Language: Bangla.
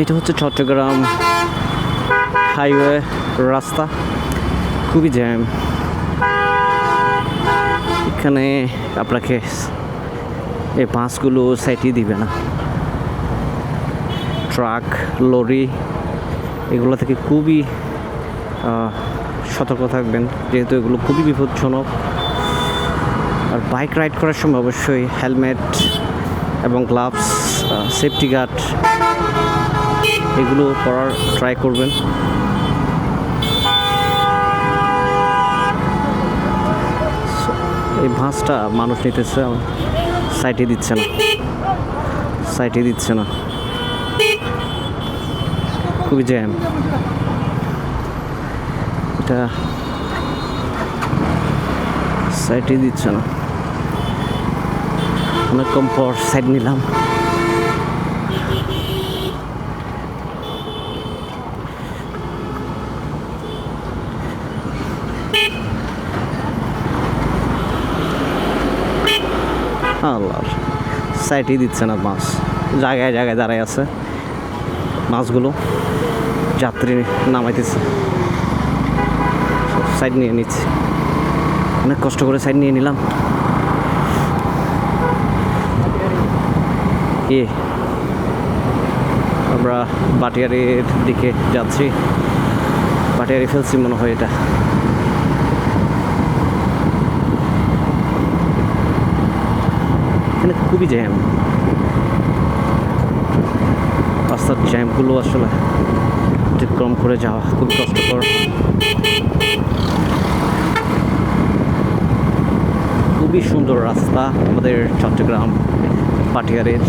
এটা হচ্ছে চট্টগ্রাম হাইওয়ে রাস্তা, খুবই জ্যাম। এখানে আপনাকে এই বাসগুলো সাইডই দিবে না। ট্রাক, লরি এগুলো থেকে খুবই সতর্ক থাকবেন, যেহেতু এগুলো খুবই বিপজ্জনক। আর বাইক রাইড করার সময় অবশ্যই হেলমেট এবং গ্লাভস, সেফটি গার্ড এগুলো পরার ট্রাই করবেন। এই বাসটা মানুষ নিতেছে, সাইডে দিচ্ছে না, খুবই জ্যাম। এটা সাইডে দিচ্ছে না, অনেকক্ষণ পর সাইড নিলাম। আল্লাহ, সাইডই দিচ্ছে না বাস, জায়গায় জায়গায় দাঁড়ায় আছে বাসগুলো, যাত্রী নামাইতেছে। সাইড নিয়ে নিচ্ছি, অনেক কষ্ট করে সাইড নিয়ে নিলাম। আমরা বাটিয়ারির দিকে যাচ্ছি, বাটিয়ারি ফেলছি মনে হয়। এটা এখানে খুবই জ্যাম, রাস্তার জ্যামগুলো আসলে অতিক্রম করে যাওয়া খুবই কষ্টকর। খুবই সুন্দর রাস্তা আমাদের চট্টগ্রাম পাটিয়ারির।